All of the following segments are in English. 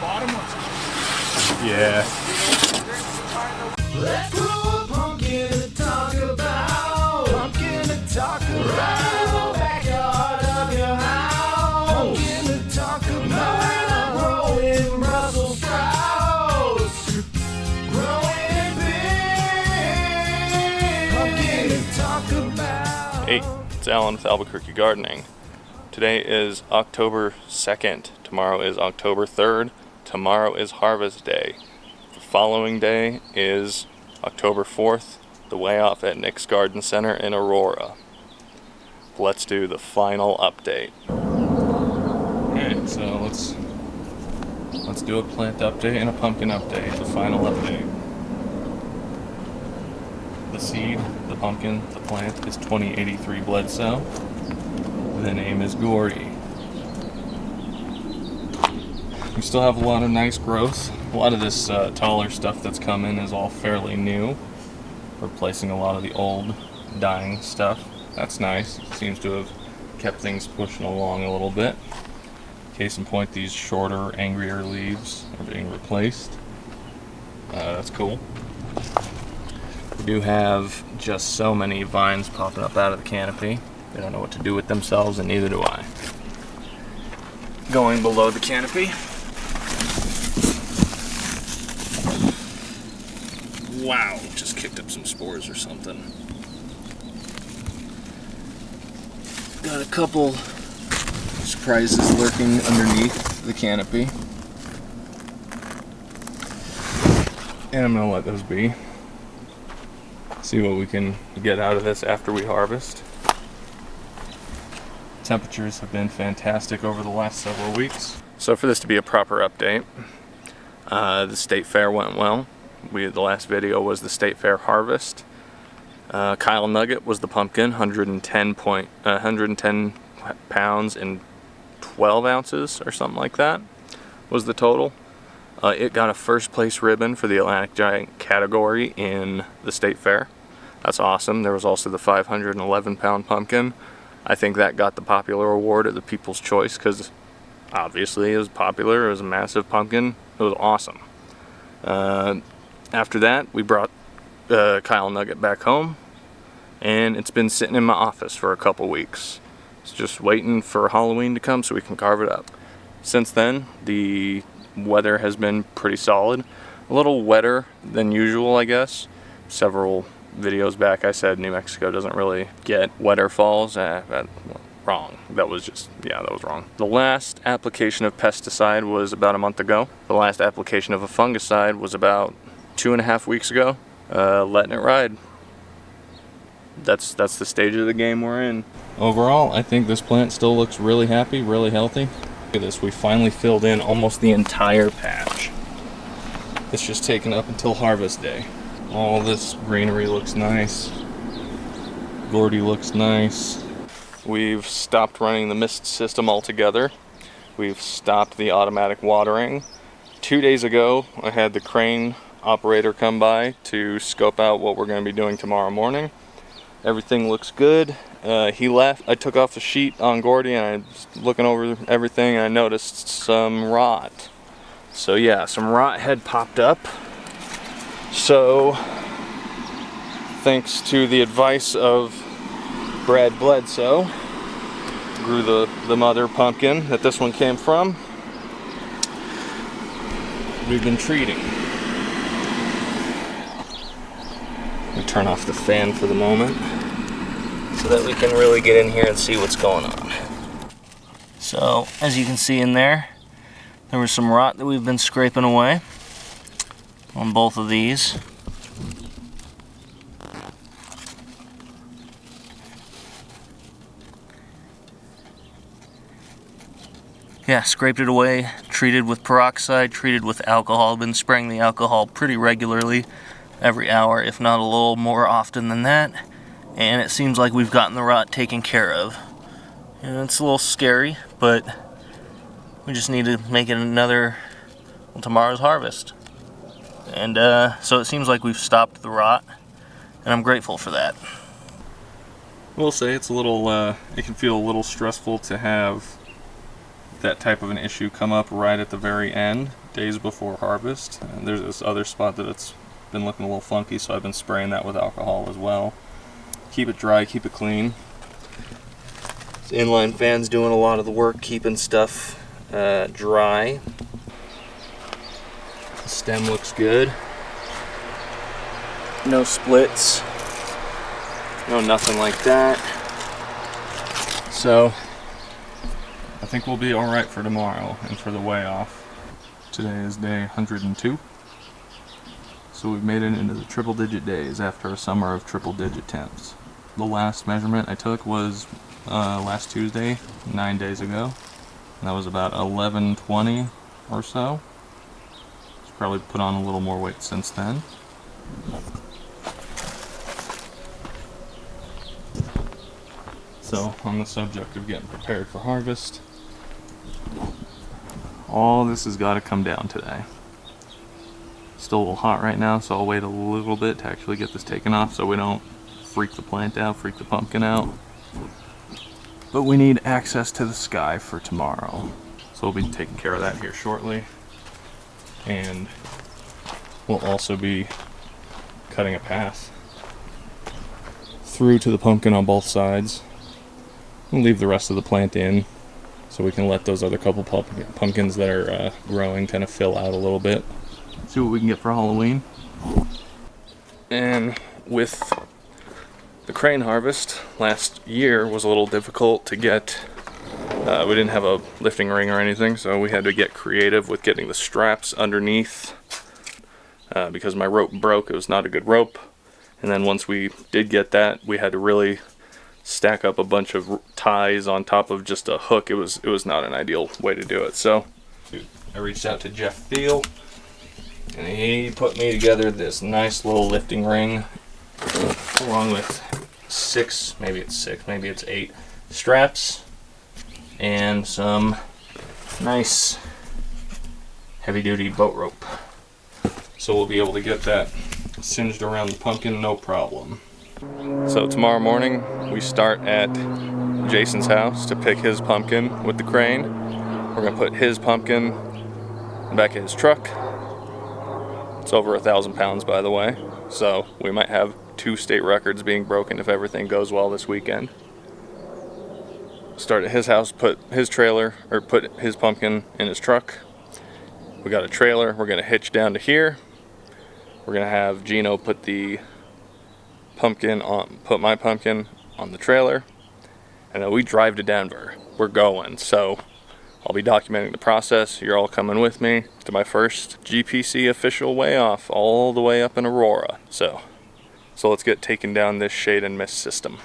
bottom ones. Yeah. Let's grow a pumpkin to talk about. Pumpkin to talk about. Backyard of your house. Pumpkin to talk about. Growing Brussels sprouts. Growing big. Pumpkin to talk about. Hey, it's Alan with Albuquerque Gardening. Today is October 2nd. Tomorrow is October 3rd. Tomorrow is Harvest Day. The following day is October 4th, the way off at Nick's Garden Center in Aurora. Let's do the final update. Alright, so let's do a plant update and a pumpkin update, the final update. The seed, the pumpkin, the plant is 2083 Bledsoe. The name is Gourdie. We still have a lot of nice growth. A lot of this taller stuff that's come in is all fairly new, replacing a lot of the old dying stuff. That's nice. Seems to have kept things pushing along a little bit. Case in point, these shorter, angrier leaves are being replaced. That's cool. We do have just so many vines popping up out of the canopy. They don't know what to do with themselves, and neither do I. Going below the canopy. Wow, just kicked up some spores or something. Got a couple surprises lurking underneath the canopy. And I'm gonna let those be. See what we can get out of this after we harvest. Temperatures have been fantastic over the last several weeks. So for this to be a proper update, the state fair went well. The last video was the state fair harvest. Kyle Nugget was the pumpkin, 110 pounds and 12 ounces or something like that was the total. It got a first place ribbon for the Atlantic Giant category in the state fair. That's awesome. There was also the 511 pound pumpkin. I think that got the popular award of the People's Choice because obviously it was popular. It was a massive pumpkin. It was awesome. After that, we brought Kyle Nugget back home, and it's been sitting in my office for a couple weeks. It's just waiting for Halloween to come so we can carve it up. Since then, the weather has been pretty solid. A little wetter than usual, I guess. Several videos back I said New Mexico doesn't really get wetter falls. Wrong. That was wrong. The last application of pesticide was about a month ago. The last application of a fungicide was about 2.5 weeks ago. Letting it ride. That's the stage of the game we're in. Overall, I think this plant still looks really happy, really healthy. Look at this, we finally filled in almost the entire patch. It's just taken up until harvest day. All this greenery looks nice. Gourdie looks nice. We've stopped running the mist system altogether. We've stopped the automatic watering. 2 days ago, I had the crane operator come by to scope out what we're going to be doing tomorrow morning. Everything looks good. He left. I took off the sheet on Gourdie and I was looking over everything and I noticed some rot. So yeah, some rot had popped up. So thanks to the advice of Brad Bledsoe, grew the mother pumpkin that this one came from. We've been treating. We turn off the fan for the moment so that we can really get in here and see what's going on. So as you can see in there was some rot that we've been scraping away on both of these. Yeah, scraped it away, treated with peroxide, treated with alcohol. I've been spraying the alcohol pretty regularly, every hour, if not a little more often than that. And it seems like we've gotten the rot taken care of. And it's a little scary, but we just need to make it tomorrow's harvest. And so it seems like we've stopped the rot, and I'm grateful for that. I will say it's a little, it can feel a little stressful to have that type of an issue come up right at the very end. days before harvest. And there's this other spot that it's been looking a little funky, so I've been spraying that with alcohol as well. Keep it dry, keep it clean. This inline fan's doing a lot of the work, keeping stuff dry. The stem looks good. No splits. No, nothing like that. So I think we'll be alright for tomorrow and for the weigh off. Today is day 102. So we've made it into the triple digit days after a summer of triple digit temps. The last measurement I took was last Tuesday, 9 days ago. And that was about 1120 or so. It's probably put on a little more weight since then. So, on the subject of getting prepared for harvest, all this has got to come down today. Still a little hot right now, so I'll wait a little bit to actually get this taken off so we don't freak the plant out, freak the pumpkin out. But we need access to the sky for tomorrow. So we'll be taking care of that here shortly. And we'll also be cutting a path through to the pumpkin on both sides. We'll leave the rest of the plant in so we can let those other couple pumpkins that are growing kind of fill out a little bit. See what we can get for Halloween. And with the crane harvest, last year was a little difficult to get. We didn't have a lifting ring or anything, so we had to get creative with getting the straps underneath. Because my rope broke, it was not a good rope. And then once we did get that, we had to really stack up a bunch of ties on top of just a hook. It was not an ideal way to do it. So I reached out to Jeff Thiel, and he put me together this nice little lifting ring along with maybe it's 8 straps and some nice heavy duty boat rope. So we'll be able to get that singed around the pumpkin, no problem. So tomorrow morning we start at Jason's house to pick his pumpkin with the crane. We're gonna put his pumpkin in the back of his truck. It's over 1,000 pounds, by the way, so we might have 2 state records being broken if everything goes well this weekend. Start at his house, put his pumpkin in his truck. We got a trailer we're gonna hitch down to here. We're gonna have Gino put my pumpkin on the trailer, and then we drive to Denver. We're going, so I'll be documenting the process. You're all coming with me to my first GPC official weigh off all the way up in Aurora. So let's get taken down this shade and mist system.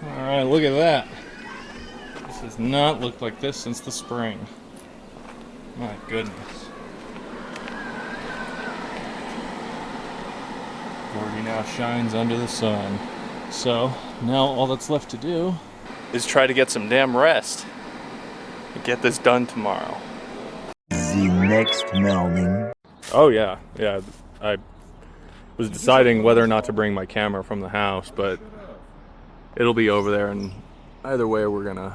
Alright, look at that. This has not looked like this since the spring. My goodness. Gourdie now shines under the sun. So, now all that's left to do is try to get some damn rest and get this done tomorrow. The next morning. Oh yeah, I was deciding whether or not to bring my camera from the house, but it'll be over there, and either way we're gonna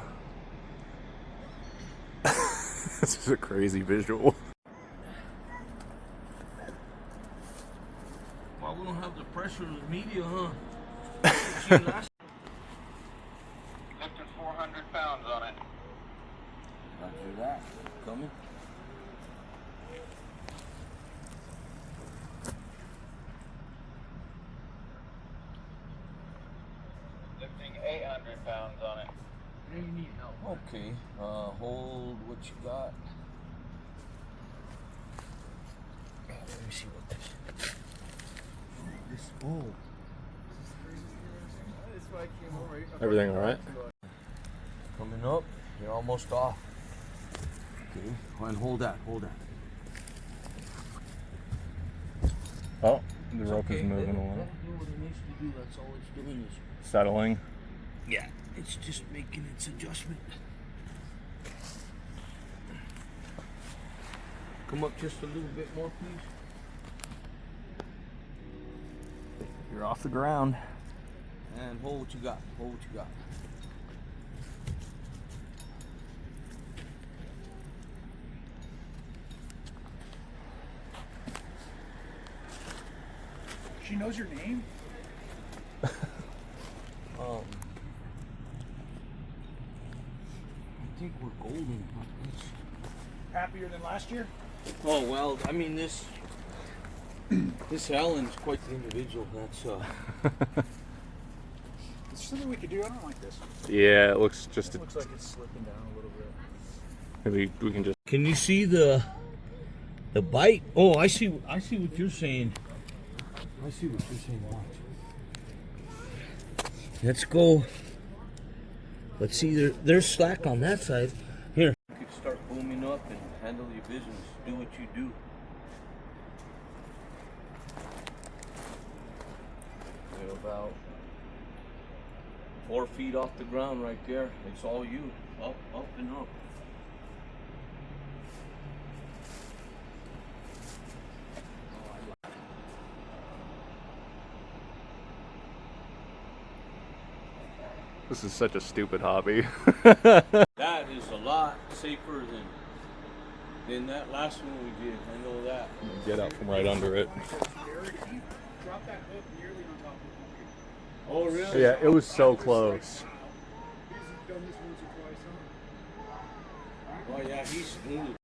this is a crazy visual. Well, we don't have the pressure of the media, huh? Lifted 400 pounds on it. Roger that. Coming. pounds on it. Now you need help. Okay, hold what you got. Let me see what this. Oh. Everything all right? Coming up. You're almost off. Okay, and hold that, hold that. Oh, the rope Okay, is moving that'll along. do what it needs to do. That's all it's doing is. Settling. Yeah, it's just making its adjustment. Come up just a little bit more, please. You're off the ground. And hold what you got. Hold what you got. She knows your name? I think we're golden. Happier than last year? Oh well, I mean this Helen's quite the individual. That's Is there something we could do? I don't like this. Yeah, it looks just. It looks like it's slipping down a little bit. Maybe we can just. Can you see the bite? Oh, I see what you're saying. I see what you're saying. Watch. Let's go. Let's see. There's slack on that side. Here. You could start booming up and handle your business. Do what you do. You're about 4 feet off the ground right there. It's all you. Up, up, and up. This is such a stupid hobby. That is a lot safer than that last one we did. I know that. Get out from right under it. Derek, he dropped that hook nearly on top of the Oh, really? Yeah, it was so close. He's done this once or twice, huh? Oh, yeah, he's smooth.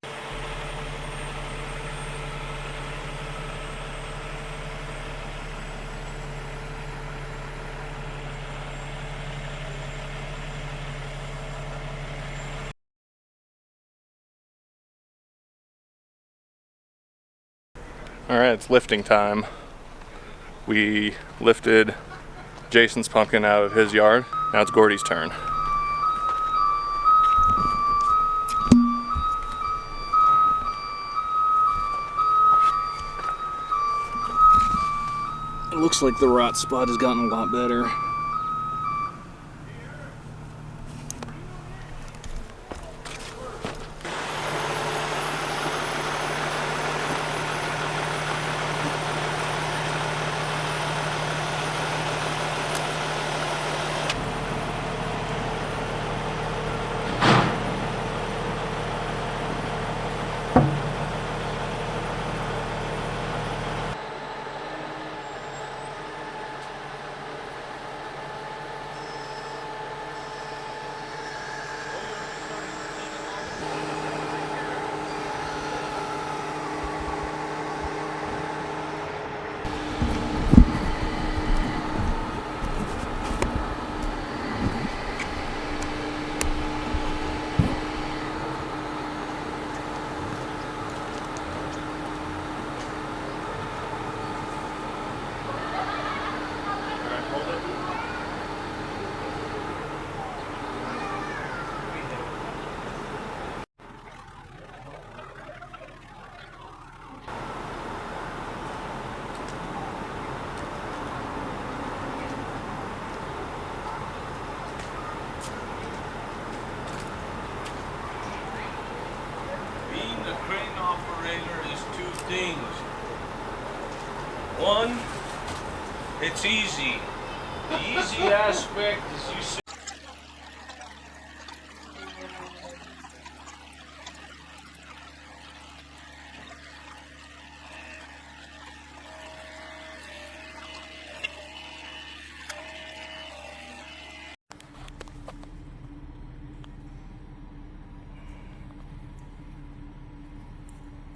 Alright, it's lifting time. We lifted Jason's pumpkin out of his yard. Now it's Gourdie's turn. It looks like the rot spot has gotten a lot better. Being the crane operator is two things. One, it's easy. The easy aspect is you sit.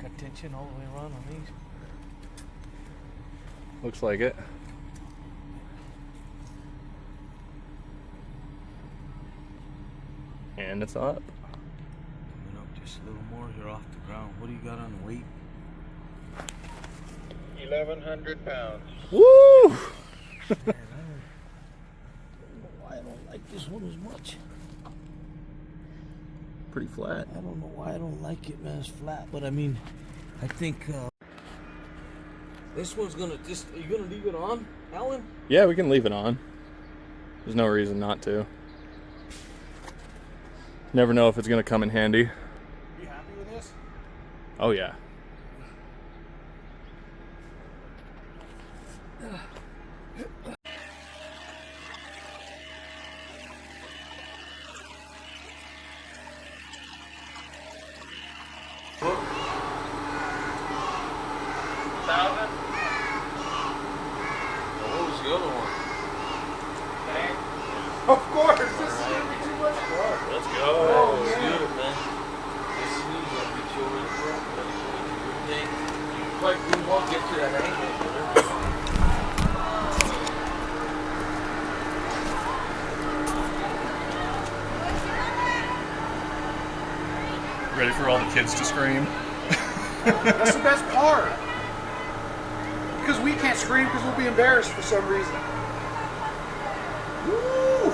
Got tension all the way around on these. Looks like it. And it's up. Coming up just a little more here off the ground. What do you got on the weight? 1,100 pounds. Woo! Man, I don't know why I don't like this one as much. Pretty flat. I don't know why I don't like it, man. It's flat, but I mean, I think this one's gonna just. Are you gonna leave it on, Alan? Yeah, we can leave it on. There's no reason not to. Never know if it's gonna come in handy. You happy with this? Oh yeah. What was the other one? Of course, this is gonna be too much fun. Let's go. Let's do it, man. As soon as I get you over the front, buddy, you do your thing. Like, we won't get to that angle. Ready for all the kids to scream? That's the best part. Because we can't scream because we'll be embarrassed for some reason. Woo!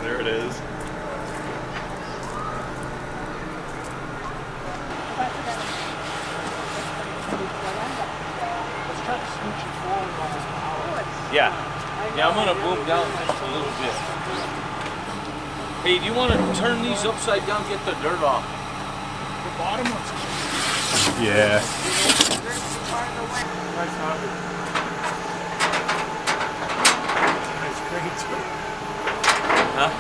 There it is. Let's try to scooch it forward on this power. Yeah. Yeah, I'm gonna boom down just a little bit. Hey, do you want to turn these upside down, get the dirt off? The bottom one's Yeah. nice hobby. Nice great. Huh?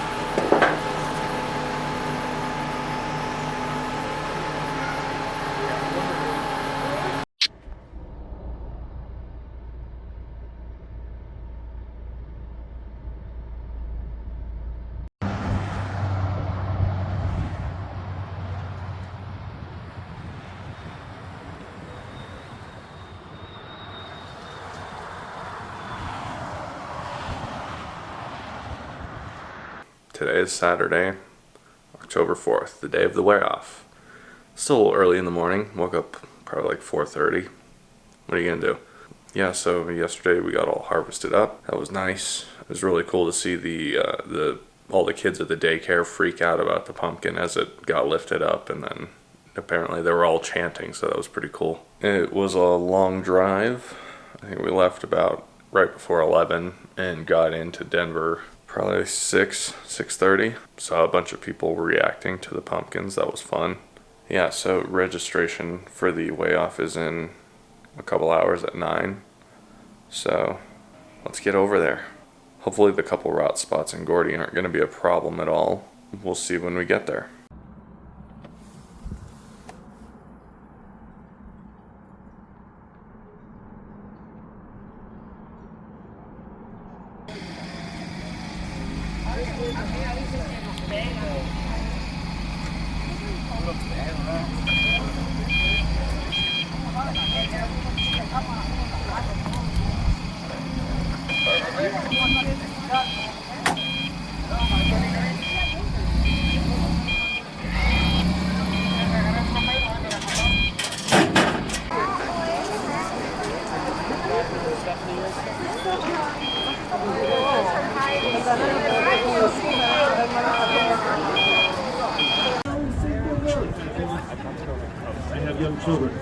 Today is Saturday, October 4th, the day of the weigh-off. Still a little early in the morning. Woke up probably like 4:30. What are you gonna do? Yeah, so yesterday we got all harvested up. That was nice. It was really cool to see all the kids at the daycare freak out about the pumpkin as it got lifted up, and then apparently they were all chanting, so that was pretty cool. It was a long drive. I think we left about right before 11 and got into Denver probably 6:30. Saw a bunch of people reacting to the pumpkins. That was fun. Yeah, so registration for the weigh-off is in a couple hours at 9. So let's get over there. Hopefully the couple rot spots in Gourdie aren't going to be a problem at all. We'll see when we get there. I have young children.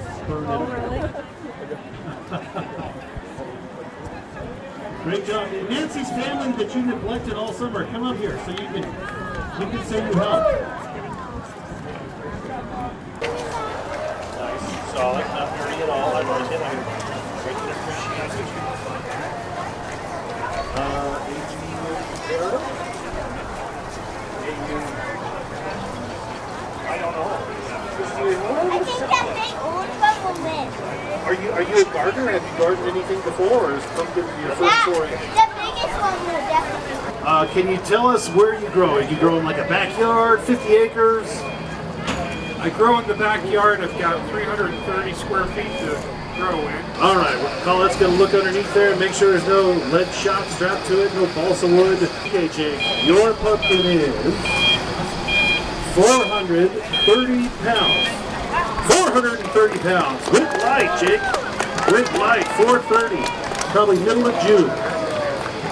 Great job. Nancy's family that you neglected all summer, come up here so you can say you helped. Nice, solid, not dirty at all. I've always hit like great appreciation. 18 I don't know. I think that they own Bumblebee. Are you a gardener? Have you gardened anything before, or is pumpkin your first foray? The biggest one will definitely. Can you tell us where you grow? Are you growing like a backyard, 50 acres? I grow in the backyard. I've got 330 square feet to grow in. All right, well, let's get a look underneath there and make sure there's no lead shot strapped to it, no balsa wood. Okay, Jake, your pumpkin is 430 pounds. 430 pounds. With light, Jake. With light, 430. Probably middle of June.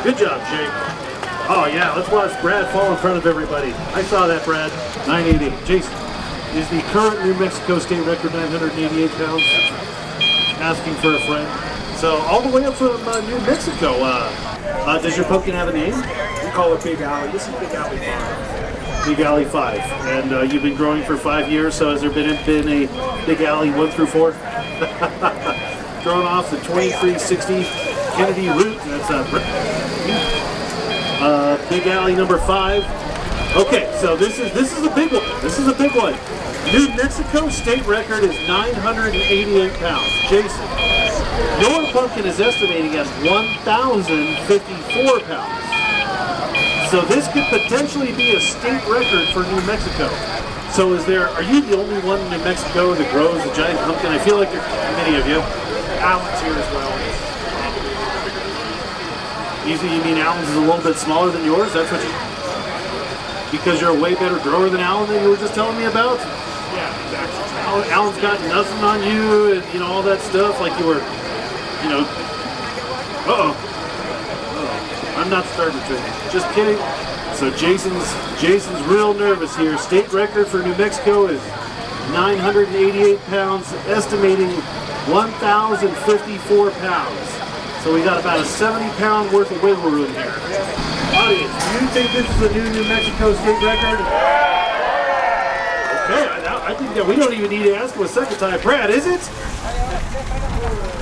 Good job, Jake. Oh yeah, let's watch Brad fall in front of everybody. I saw that, Brad. 988. Jason is the current New Mexico state record, 988 pounds. Asking for a friend. So all the way up from New Mexico. Does your pumpkin have a name? We call it Big Alley. This is Big Alley Farm. Big Alley 5. And you've been growing for 5 years, so has there been a Big Alley 1 through 4? Throwing off the 2360 Kennedy route. That's Big Alley number 5. Okay, so this is a big one. This is a big one. New Mexico state record is 988 pounds. Jason, your pumpkin is estimating at 1,054 pounds. So this could potentially be a state record for New Mexico. So are you the only one in New Mexico that grows a giant pumpkin? I feel like there are many of you. Alan's here as well. You mean Alan's is a little bit smaller than yours? That's what you... Because you're a way better grower than Alan that you were just telling me about? Yeah, exactly. Alan's got nothing on you and, all that stuff, like you were, Uh-oh. I'm not starting to. Just kidding. So Jason's real nervous here. State record for New Mexico is 988 pounds, estimating 1,054 pounds. So we got about a 70-pound worth of wiggle room here. Audience, do you think this is a New Mexico state record? Okay, I think that we don't even need to ask him a second time. Brad, is it?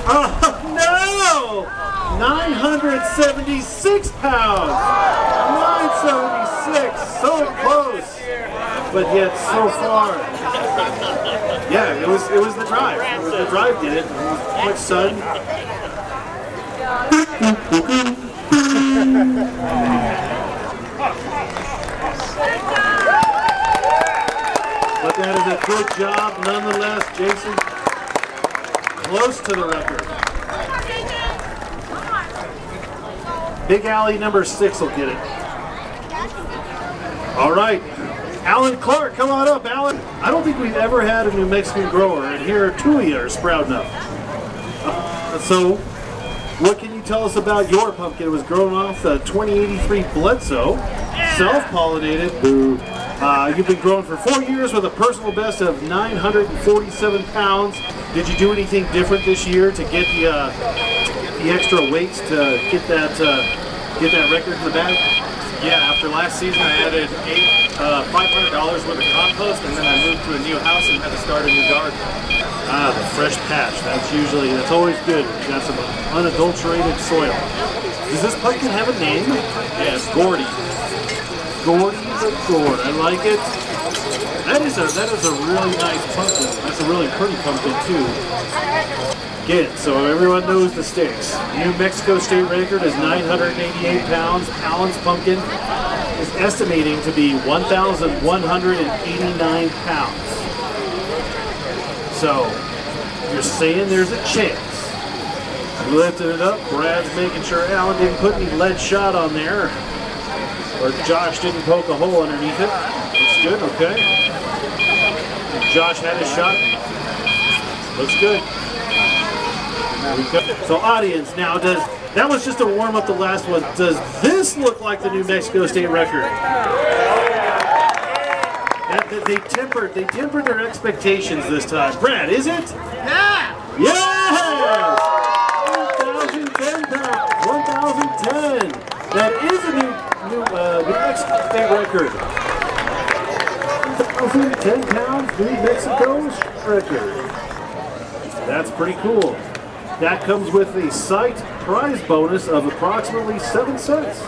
Oh, no! 976 pounds! 976! So close! But yet so far. Yeah, it was the drive. The drive did it. Much sun. But that is a good job nonetheless, Jason. Close to the record. Big Alley number 6 will get it. All right. Alan Clark, come on up, Alan. I don't think we've ever had a New Mexican grower, and here 2 of you are sprouting up. So, what can you tell us about your pumpkin? It was grown off the 2083 Bledsoe, self-pollinated. You've been growing for 4 years with a personal best of 947 pounds. Did you do anything different this year to get the extra weights to get that record in the bag? Yeah, after last season I added $500 worth of compost, and then I moved to a new house and had to start a new garden. Ah, the fresh patch. That's always good. You got some unadulterated soil. Does this pumpkin have a name? Yeah, it's Gourdie. Gourdie the Gourd. I like it. That is a really nice pumpkin. That's a really pretty pumpkin too. Again, so everyone knows the stakes. New Mexico state record is 988 pounds. Alan's pumpkin is estimating to be 1,189 pounds. So, you're saying there's a chance. Lifting it up, Brad's making sure Alan didn't put any lead shot on there. Or Josh didn't poke a hole underneath it. Looks good, okay. Josh had his shot. Looks good. So audience, now that was just a warm up, the last one. Does this look like the New Mexico state record? They tempered their expectations this time. Brad, is it? Yeah! Yes! 1,010 pounds. 1,010. That is a New Mexico state record. 1,010 pounds, New Mexico's record. That's pretty cool. That comes with a site prize bonus of approximately 7 cents.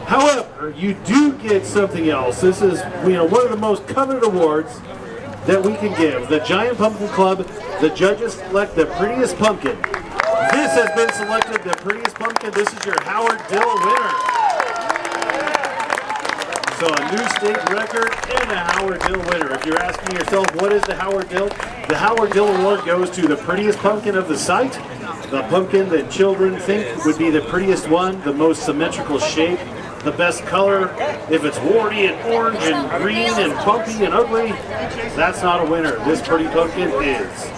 However, you do get something else. This is, one of the most coveted awards that we can give. The Giant Pumpkin Club, the judges select the prettiest pumpkin. This has been selected the prettiest pumpkin. This is your Howard Dill winner. So a new state record and a Howard Dill winner. If you're asking yourself, what is the Howard Dill? The Howard Dill Award goes to the prettiest pumpkin of the site, the pumpkin that children think would be the prettiest one, the most symmetrical shape, the best color. If it's warty and orange and green and bumpy and ugly, that's not a winner. This pretty pumpkin is.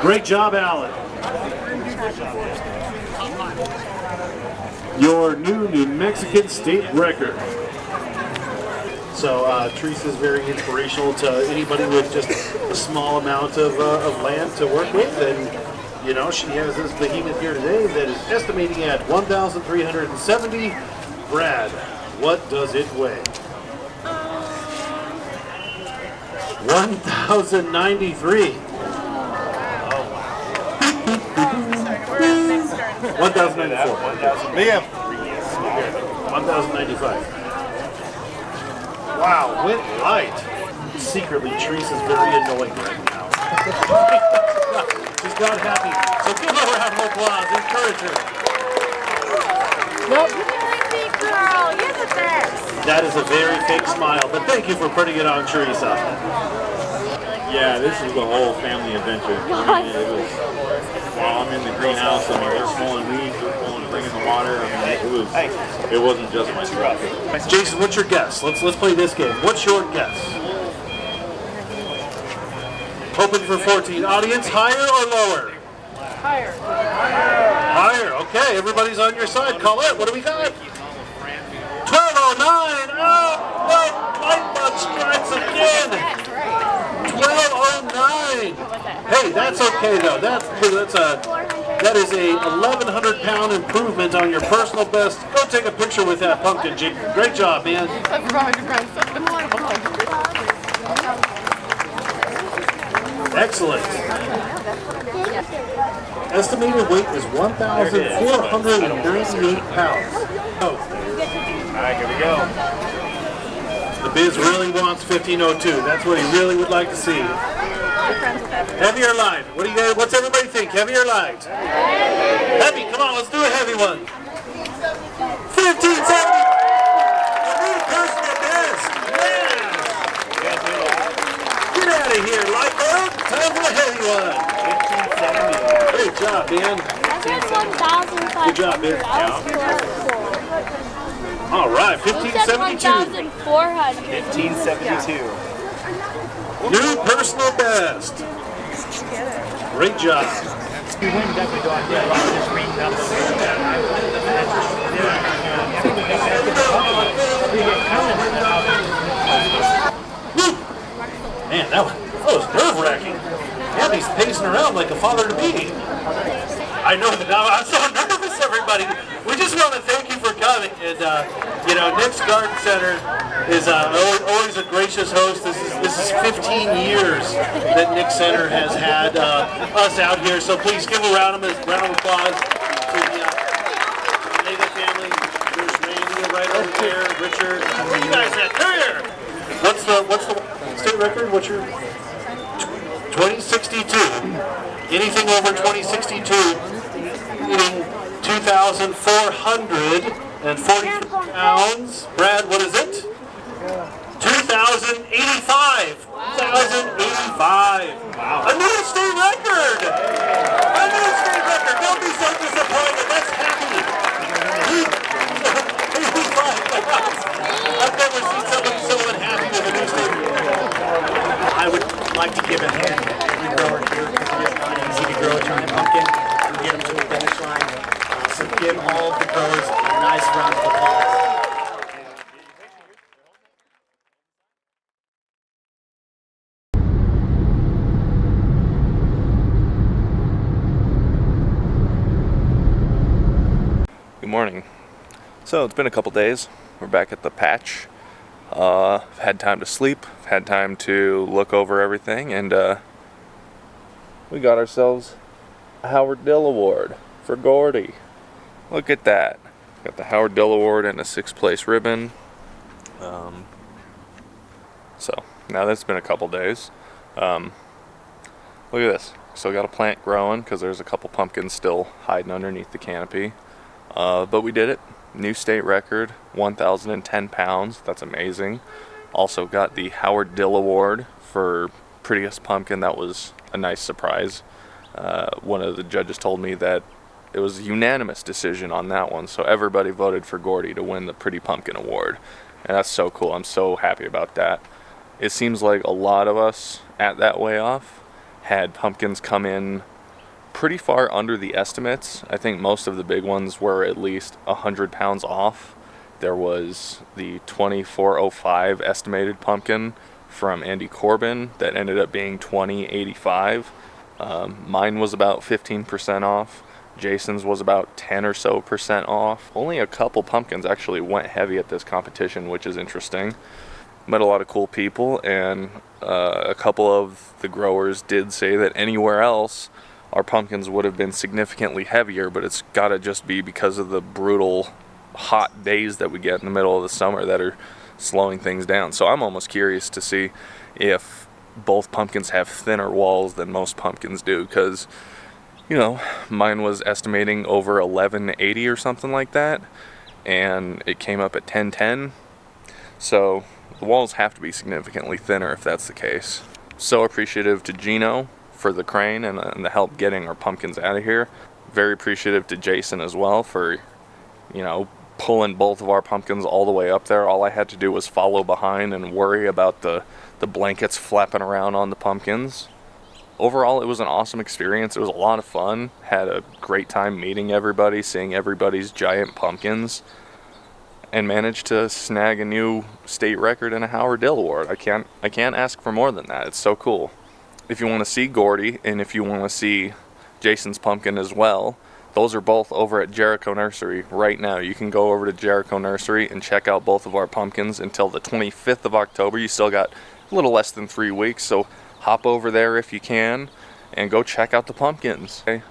Great job, Alan. Your new Mexican state record. So Teresa's very inspirational to anybody with just a small amount of land to work with, and you know, she has this behemoth here today that is estimating at 1,370. Brad, what does it weigh? 1,093. 1,094. Liam. 1,095. Wow, went light. Secretly, Teresa's very annoying right now. She's not happy. So give her a round of applause. Encourage her. Nope. Big girl, you're the best. That is a very fake smile, but thank you for putting it on, Teresa. Yeah, this is the whole family adventure. I mean, it was, while I'm in the greenhouse, I mean, they're pulling weeds, they're pulling, bringing the water. I mean, it wasn't just myself. Jason, what's your guess? Let's play this game. What's your guess? Open for 14. Audience, higher or lower? Higher. Higher. Okay, everybody's on your side. Call it. What do we got? 1209. Oh, no. Light bulb strikes again. 1209. Hey, that's okay though. That is a 1,100-pound improvement on your personal best. Go take a picture with that pumpkin, Jake. Great job, man. Excellent. Estimated weight is 1,498 pounds. Oh. All right, here we go. The Biz really wants 1502. That's what he really would like to see. Heavy or light? What do you guys? What's everybody think? Heavy or light? Heavy. Come on, let's do a heavy one. 1570. The new personal best. Yeah. Get out of here, light bulb. Time for a heavy one. 1570. Great job, man. Good job, man. All right, 1572. 1572. New personal best. Great job. Man, that was nerve-wracking. Andy's pacing around like a father-to-be. I know that I'm so nervous, everybody. We just want to thank you for coming. And, you know, Nick's Garden Center is always a gracious host. This is 15 years that Nick Center has had us out here. So please give a round of applause to the Albuquerque family. There's Randy right over there, Richard. Where you guys at? Come here. What's the state record? What's your 2062? Anything over 2062, eating 2,440 pounds. Brad, what is it? 2,085. 2,085. Wow. A new state record. A new state record. Don't be so disappointed. That's happy. I've never seen somebody so unhappy with a new state record. I would like to give a hand to every grower here because it is not easy to grow a giant pumpkin and get them to the finish line. So give all of the growers a nice round of applause. Good morning. So it's been a couple days. We're back at the patch. I've had time to sleep, had time to look over everything, and we got ourselves a Howard Dill Award for Gourdie. Look at that. Got the Howard Dill Award and a 6th place ribbon. So now that's been a couple days. Look at this. Still got a plant growing because there's a couple pumpkins still hiding underneath the canopy. But we did it. new state record, 1,010 pounds. That's amazing. Also got the Howard Dill Award for prettiest pumpkin. That was a nice surprise. One of the judges told me that it was a unanimous decision on that one, so everybody voted for Gourdie to win the Pretty Pumpkin Award, and that's so cool. I'm so happy about that. It seems like a lot of us at that Way Off had pumpkins come in pretty far under the estimates. I think most of the big ones were at least 100 pounds off. There was the 2405 estimated pumpkin from Andy Corbin that ended up being 2085. Mine was about 15% off. Jason's was about 10 or so % off. Only a couple pumpkins actually went heavy at this competition, which is interesting. Met a lot of cool people, and a couple of the growers did say that anywhere else our pumpkins would have been significantly heavier, but it's gotta just be because of the brutal hot days that we get in the middle of the summer that are slowing things down. So I'm almost curious to see if both pumpkins have thinner walls than most pumpkins do, because you know, mine was estimating over 1180 or something like that, and it came up at 1010. So the walls have to be significantly thinner if that's the case. So appreciative to Gino for the crane and the help getting our pumpkins out of here. Very appreciative to Jason as well for, you know, pulling both of our pumpkins all the way up there. All I had to do was follow behind and worry about the blankets flapping around on the pumpkins. Overall, it was an awesome experience. It was a lot of fun. Had a great time meeting everybody, seeing everybody's giant pumpkins, and managed to snag a new state record and a Howard Dill Award. I can't ask for more than that. It's so cool. If you want to see Gourdie, and if you want to see Jason's pumpkin as well, those are both over at Jericho Nursery right now. You can go over to Jericho Nursery and check out both of our pumpkins until the 25th of October. You still got a little less than 3 weeks, so hop over there if you can and go check out the pumpkins. Okay?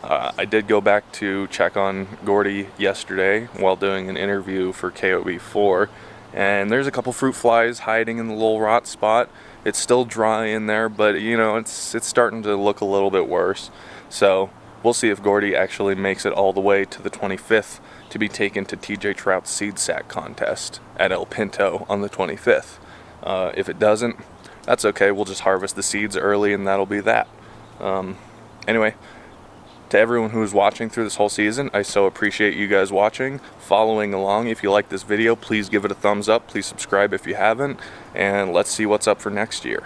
I did go back to check on Gourdie yesterday while doing an interview for KOB4, and there's a couple fruit flies hiding in the little rot spot. It's still dry in there, but you know, it's starting to look a little bit worse. So we'll see if Gourdie actually makes it all the way to the 25th to be taken to TJ Trout's seed sack contest at El Pinto on the 25th. If it doesn't, that's okay. We'll just harvest the seeds early and that'll be that. Anyway, to everyone who's watching through this whole season, I so appreciate you guys watching, following along. If you like this video, please give it a thumbs up. Please subscribe if you haven't, and let's see what's up for next year.